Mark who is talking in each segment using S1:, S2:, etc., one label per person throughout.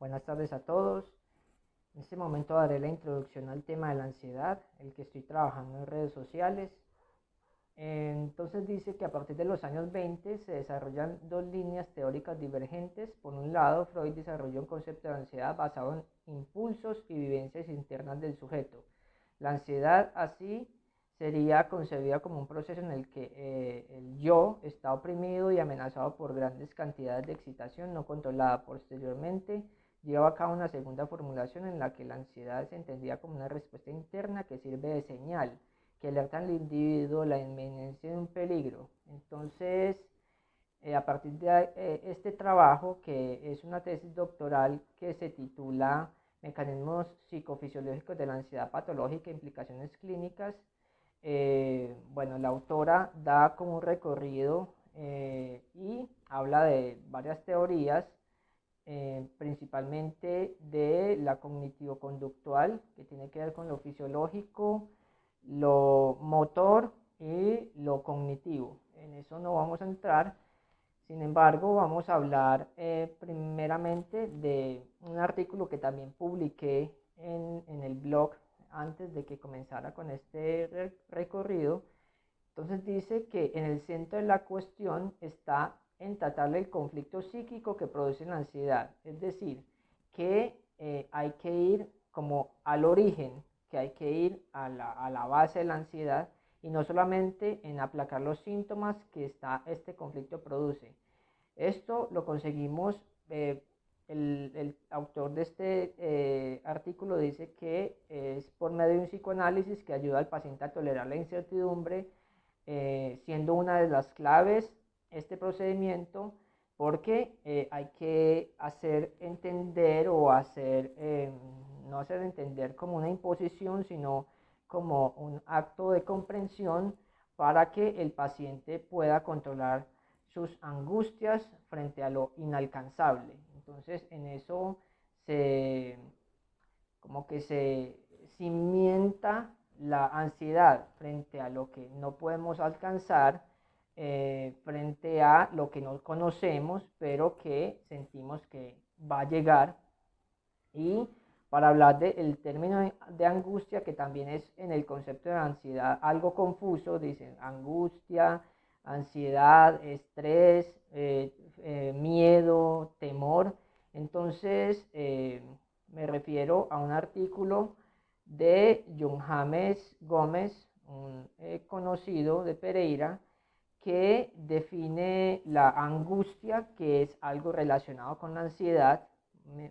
S1: Buenas tardes a todos. En este momento daré la introducción al tema de la ansiedad, el que estoy trabajando en redes sociales. Entonces dice que a partir de los años 20 se desarrollan dos líneas teóricas divergentes. Por un lado, Freud desarrolló un concepto de ansiedad basado en impulsos y vivencias internas del sujeto. La ansiedad así sería concebida como un proceso en el que el yo está oprimido y amenazado por grandes cantidades de excitación no controlada. Posteriormente, lleva a cabo una segunda formulación en la que la ansiedad se entendía como una respuesta interna que sirve de señal, que alerta al individuo la inminencia de un peligro. Entonces, a partir de este trabajo, que es una tesis doctoral que se titula Mecanismos psicofisiológicos de la ansiedad patológica e implicaciones clínicas, bueno, la autora da como un recorrido y habla de varias teorías, principalmente de la cognitivo-conductual, que tiene que ver con lo fisiológico, lo motor y lo cognitivo. En eso no vamos a entrar. Sin embargo, vamos a hablar primeramente de un artículo que también publiqué en el blog antes de que comenzara con este recorrido. Entonces dice que en el centro de la cuestión está en tratar el conflicto psíquico que produce la ansiedad. Es decir, que hay que ir como al origen, que hay que ir a la base de la ansiedad y no solamente en aplacar los síntomas que este conflicto produce. Esto lo conseguimos, el autor de este artículo dice que es por medio de un psicoanálisis que ayuda al paciente a tolerar la incertidumbre, siendo una de las claves este procedimiento, porque hay que hacer entender o no hacer entender como una imposición, sino como un acto de comprensión para que el paciente pueda controlar sus angustias frente a lo inalcanzable. Entonces, en eso se, como que se cimienta la ansiedad frente a lo que no podemos alcanzar, frente a lo que no conocemos, pero que sentimos que va a llegar. Y para hablar del término de angustia, que también es en el concepto de ansiedad algo confuso, dicen angustia, ansiedad, estrés, miedo, temor. Entonces, me refiero a un artículo de John James Gómez, un conocido de Pereira, que define la angustia, que es algo relacionado con la ansiedad.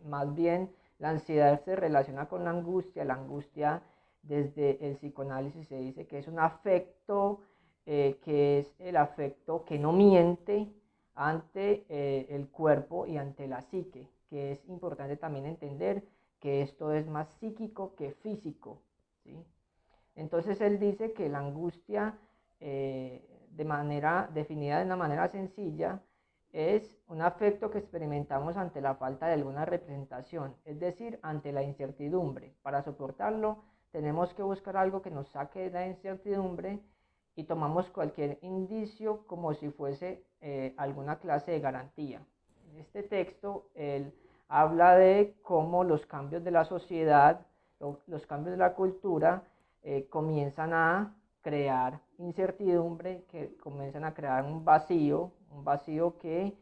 S1: Más bien, la ansiedad se relaciona con la angustia desde el psicoanálisis se dice que es un afecto, que es el afecto que no miente ante el cuerpo y ante la psique, que es importante también entender que esto es más psíquico que físico, ¿sí? Entonces él dice que la angustia, definida de una manera sencilla, es un afecto que experimentamos ante la falta de alguna representación, es decir, ante la incertidumbre. Para soportarlo, tenemos que buscar algo que nos saque de la incertidumbre y tomamos cualquier indicio como si fuese alguna clase de garantía. En este texto, él habla de cómo los cambios de la sociedad, los cambios de la cultura, comienzan a crear incertidumbre, que comienzan a crear un vacío que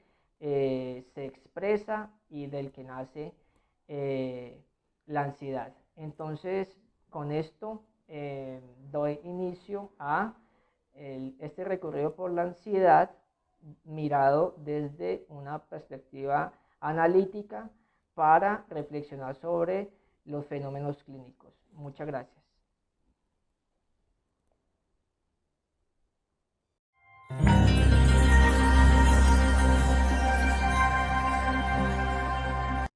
S1: se expresa y del que nace la ansiedad. Entonces, con esto doy inicio a este recorrido por la ansiedad mirado desde una perspectiva analítica para reflexionar sobre los fenómenos clínicos. Muchas gracias.